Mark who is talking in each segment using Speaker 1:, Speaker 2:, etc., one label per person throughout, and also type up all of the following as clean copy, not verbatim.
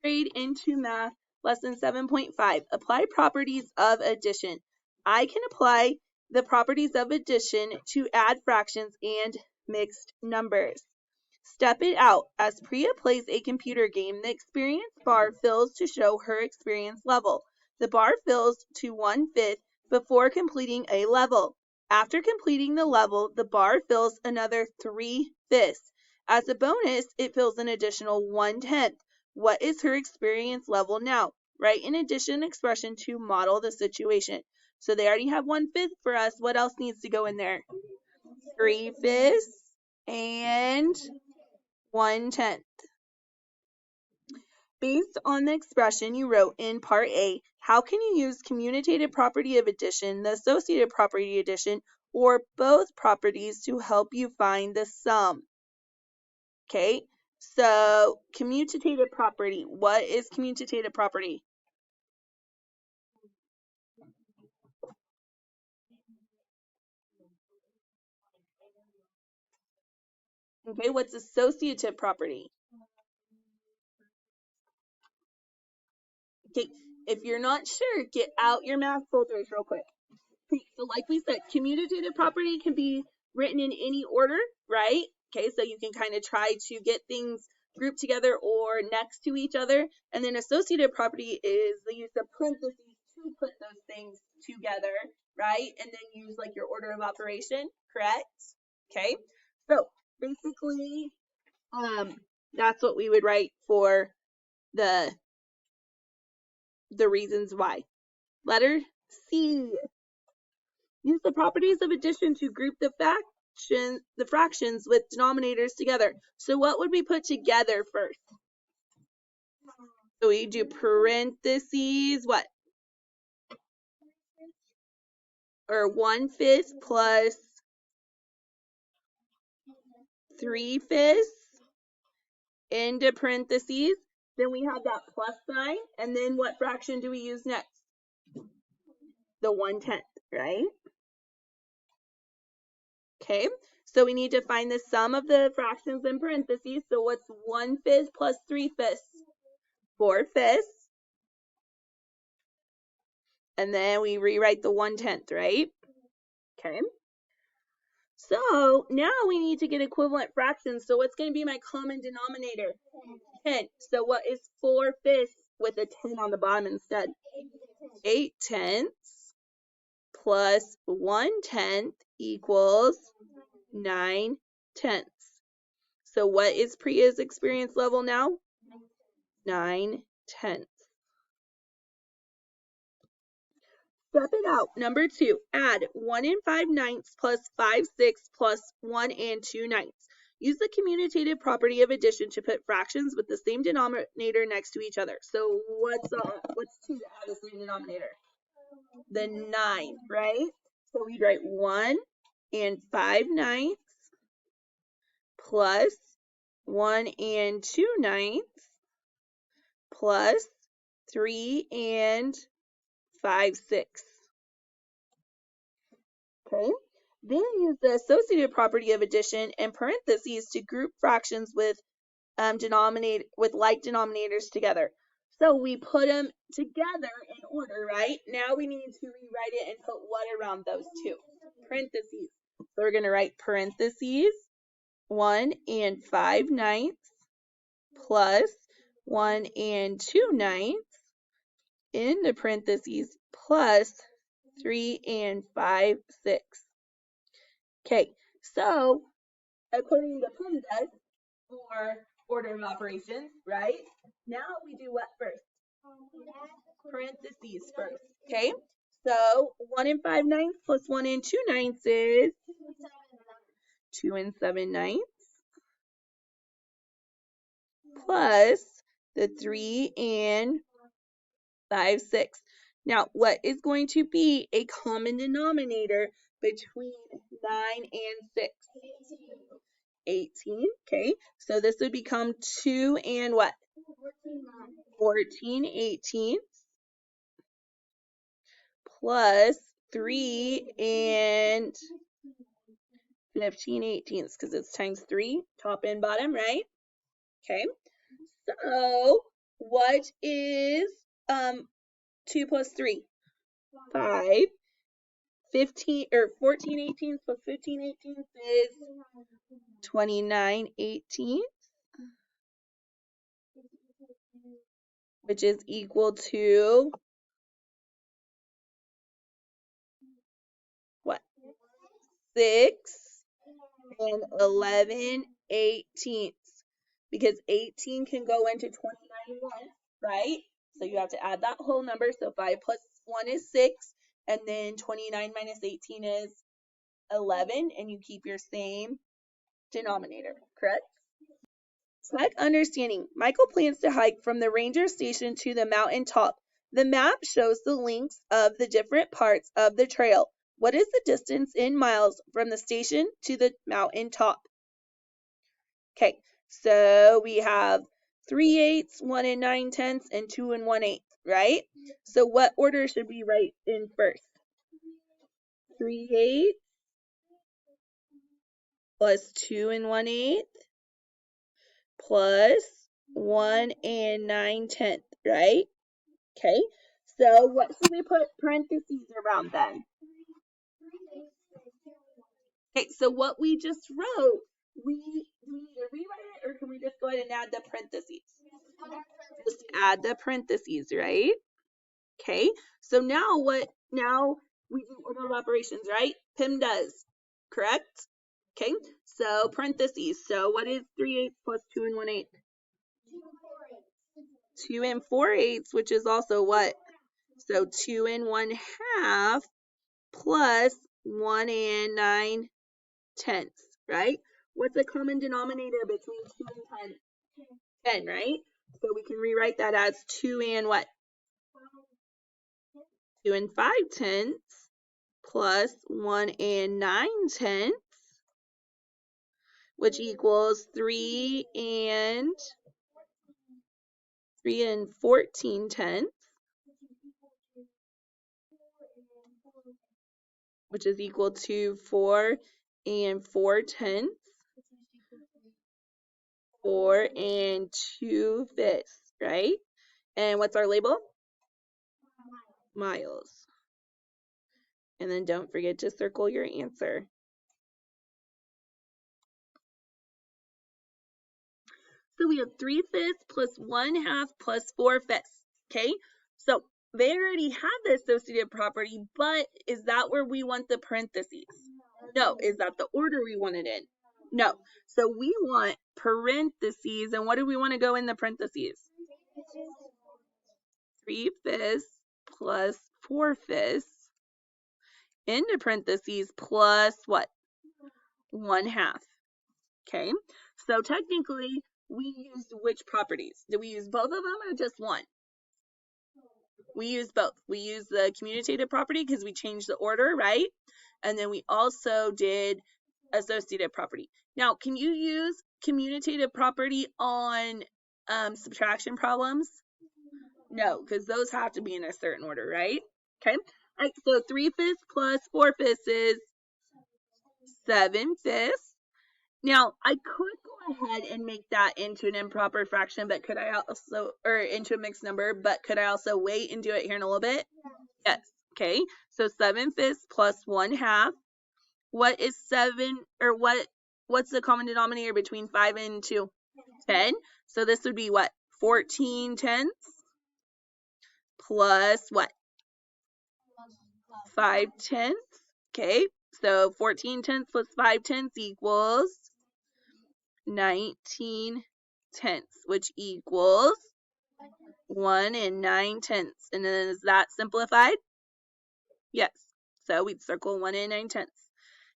Speaker 1: Grade into math, lesson 7.5. Apply properties of addition. I can apply the properties of addition to add fractions and mixed numbers. Step it out. As Priya plays a computer game, the experience bar fills to show her experience level. The bar fills to 1/5 before completing a level. After completing the level, the bar fills another 3/5. As a bonus, it fills an additional 1/10. What is her experience level now? Write an addition expression to model the situation. So they already have 1/5 for us. What else needs to go in there? 3/5 and 1/10. Based on the expression you wrote in part A, how can you use commutative property of addition, the associative property of addition, or both properties to help you find the sum? Okay, so commutative property. What is commutative property? Okay, what's associative property? Okay, if you're not sure, get out your math folders real quick. Okay, so like we said, commutative property can be written in any order, right? Okay, so you can kind of try to get things grouped together or next to each other. And then associative property is the use of parentheses to put those things together, right? And then use like your order of operation, correct? Okay, so basically, that's what we would write for the reasons why. Letter C. Use the properties of addition to group the fractions with denominators together. So what would we put together first? So we do parentheses, what? Or 1/5 plus 3/5 into parentheses. Then we have that plus sign. And then what fraction do we use next? The 1/10, right? Okay, so we need to find the sum of the fractions in parentheses. So what's 1/5 plus 3/5? 4/5. And then we rewrite the 1/10, right? Okay. So now we need to get equivalent fractions. So what's going to be my common denominator? 10. So what is 4/5 with a 10 on the bottom instead? 8/10 plus 1/10 equals 9/10. So what is Priya's experience level now? 9/10. Step it out. Number 2, add 1 5/9 plus 5/6 plus 1 2/9. Use the commutative property of addition to put fractions with the same denominator next to each other. So what's 2 to add the same denominator? The 9, right? So we write 1 5/9 plus 1 2/9 plus 3 5/6. Okay, then use the associative property of addition and parentheses to group fractions with like denominators together. So we put them together in order, right? Now we need to rewrite it and put what around those two? Parentheses. So we're going to write parentheses 1 5/9 plus 1 2/9 in the parentheses plus 3 5/6. Okay, so according to PEMDAS, or order of operations, right? Now we do what first? Parentheses first. Okay, so 1 5/9 plus 1 2/9 is 2 7/9 plus the 3 5/6. Now, what is going to be a common denominator between 9 and 6? 18. Okay, so this would become 2 and what? 14/18 plus 3 and 15/18 because it's times 3, top and bottom, right? Okay, so what is 2 plus 3? 5. 15 or 14 18 plus 15 18 is 29 18, which is equal to what? 6 and 11 18ths, because 18 can go into 29 once, right? So you have to add that whole number. So 5 plus 1 is 6, and then 29 minus 18 is 11, and you keep your same denominator, correct? Check understanding. Michael plans to hike from the ranger station to the mountain top. The map shows the links of the different parts of the trail. What is the distance in miles from the station to the mountain top? Okay, so we have 3/8, 1 and 9/10, and 2 and 1/8, right? So what order should we write in first? 3/8 plus 2 and 1/8 plus 1 and 9/10, right? Okay, so what should we put parentheses around then? Okay, so what we just wrote, we either rewrite it or can we just go ahead and add the parentheses? Just add the parentheses, right? Okay, so now we do order of operations, right? Pim does, correct? Okay, so parentheses. So what is 3/8 plus 2 and 1/8? 2 and 4/8, which is also what? So 2 and 1/2 plus 1 and 9/10, right? What's the common denominator between 2 and 10? 10, right? So we can rewrite that as 2 and what? 2 and 5/10 plus 1 and 9/10, which equals 3 and 14/10, which is equal to 4 and 4/10, 4 and 2/5, right? And what's our label? Miles. And then don't forget to circle your answer. So we have 3/5 plus 1/2 plus 4/5. Okay, so they already have the associative property, but is that where we want the parentheses? No. Is that the order we want it in? No. So we want parentheses, and what do we want to go in the parentheses? 3/5 plus 4/5 into parentheses plus what? 1/2. Okay, so technically we used which properties? Did we use both of them or just one? We used both. We used the commutative property because we changed the order, right? And then we also did associative property. Now, can you use commutative property on subtraction problems? No, because those have to be in a certain order, right? Okay. All right, so 3/5 plus 4/5 is 7/5. Now, I could go ahead and make that into an improper fraction, but could I also, or into a mixed number, but could I also wait and do it here in a little bit? Yes. Okay, so 7/5 plus 1/2. What is 7, or what's the common denominator between 5 and 2? 10. So this would be what? 14/10 plus what? 5/10. Okay, so 14/10 plus 5/10 equals 19/10, which equals 1 and 9/10. And then is that simplified? Yes. So we'd circle 1 and 9/10.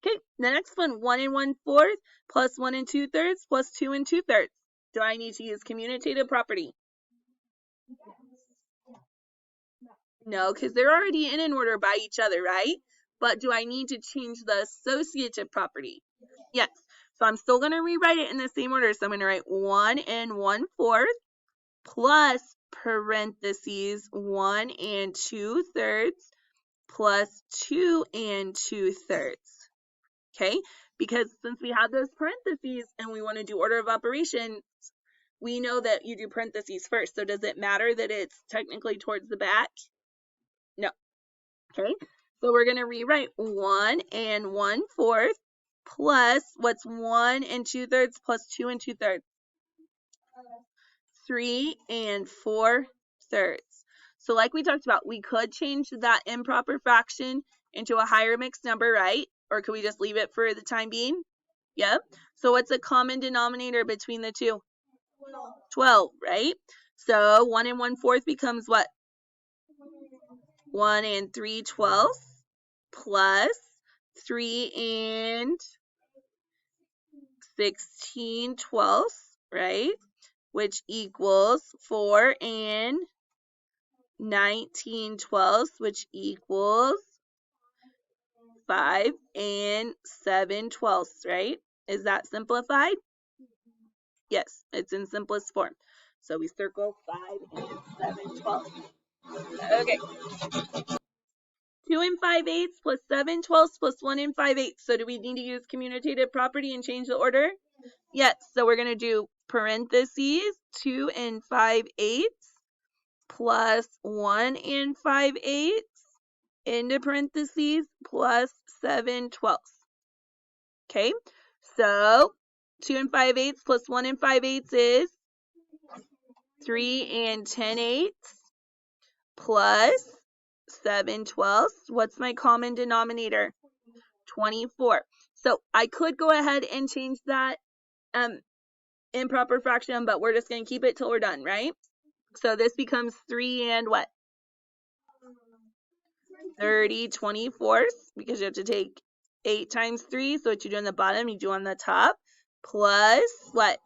Speaker 1: Okay, the next one, 1 and 1/4 plus 1 and 2/3 plus 2 and 2/3. Do I need to use commutative property? No, because they're already in an order by each other, right? But do I need to change the associative property? Yes. So I'm still going to rewrite it in the same order. So I'm going to write 1 and 1/4 plus parentheses 1 and 2/3 plus 2 and 2/3. Okay, because since we have those parentheses and we want to do order of operations, we know that you do parentheses first. So does it matter that it's technically towards the back? No. Okay. So we're going to rewrite 1 1/4 plus, what's 1 2/3 plus 2 2/3? 3 4/3. So like we talked about, we could change that improper fraction into a higher mixed number, right? Or could we just leave it for the time being? Yep. So what's a common denominator between the two? 12, right? So 1 1/4 becomes what? 1 3/12 plus 3 16/12, right? Which equals 4 19/12, which equals 5 7/12, right? Is that simplified? Yes, it's in simplest form. So we circle 5 7/12. Okay. 2 5/8 plus 7/12 plus 1 5/8. So do we need to use commutative property and change the order? Yes. So we're going to do parentheses 2 5/8 plus 1 5/8 into parentheses plus 7/12. Okay. So 2 5/8 plus 1 5/8 is 3 10/8 plus 7/12. What's my common denominator? 24. So I could go ahead and change that improper fraction, but we're just going to keep it till we're done, right? So this becomes 3 and what? 30/24, because you have to take 8 times 3. So what you do on the bottom, you do on the top, plus what?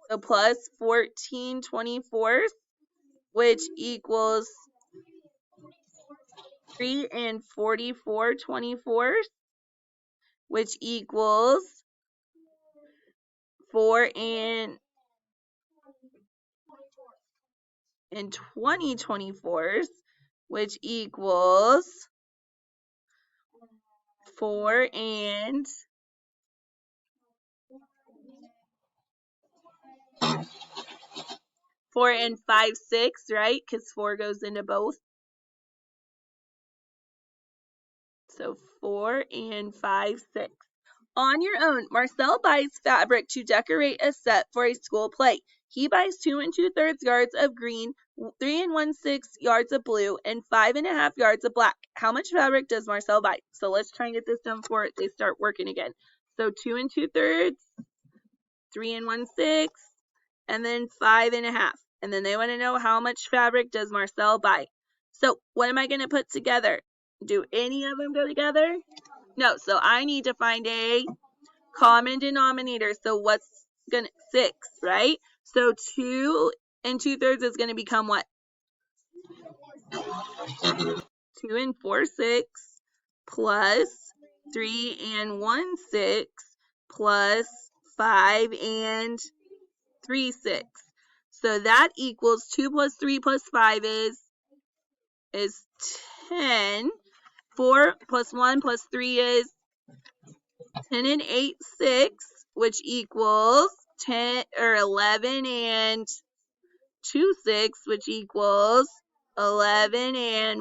Speaker 1: So plus 14/24, which equals 3 44/24, which equals 4 20/24, which equals 4 5/6, right? Because 4 goes into both. So 4 5/6. On your own, Marcel buys fabric to decorate a set for a school play. He buys 2 2/3 yards of green, 3 1/6 yards of blue, and 5 1/2 yards of black. How much fabric does Marcel buy? So let's try and get this done before they start working again. So 2 2/3, 3 1/6, and then 5 1/2. And then they want to know how much fabric does Marcel buy. So what am I going to put together? Do any of them go together? No, so I need to find a common denominator. So what's going to 6, right? So 2 2/3 is going to become what? 2 4/6 plus 3 1/6 plus 5 3/6. So that equals 2 plus 3 plus 5 is 10. 4 plus 1 plus 3 is 10 8/6, which equals 10 or 11 2/6, which equals 11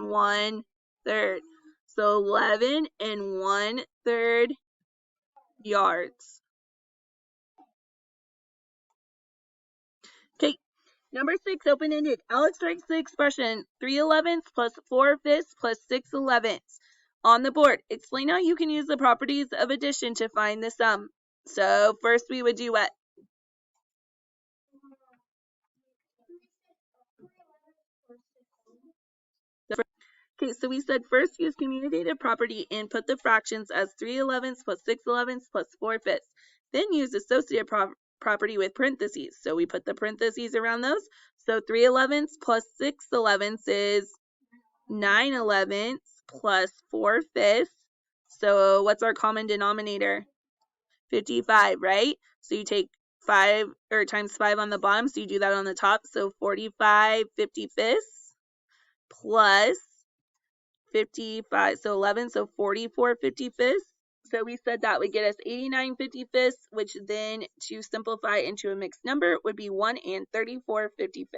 Speaker 1: 1/3. So 11 1/3 yards. Okay, number 6, open-ended. Alex writes the expression 3/11 plus 4/5 plus 6/11 on the board. Explain how you can use the properties of addition to find the sum. So first we would do what? Okay, so we said first use commutative property and put the fractions as 3/11 plus 6/11 plus 4/5. Then use associative property with parentheses. So we put the parentheses around those. So 3/11 plus 6/11 is 9/11 plus 4/5. So what's our common denominator? 55, right? So you take 5 or times 5 on the bottom, so you do that on the top. So 45 55 plus 55, so 11, so 44 55. So we said that would get us 89/55, which then to simplify into a mixed number would be 1 and 34/55.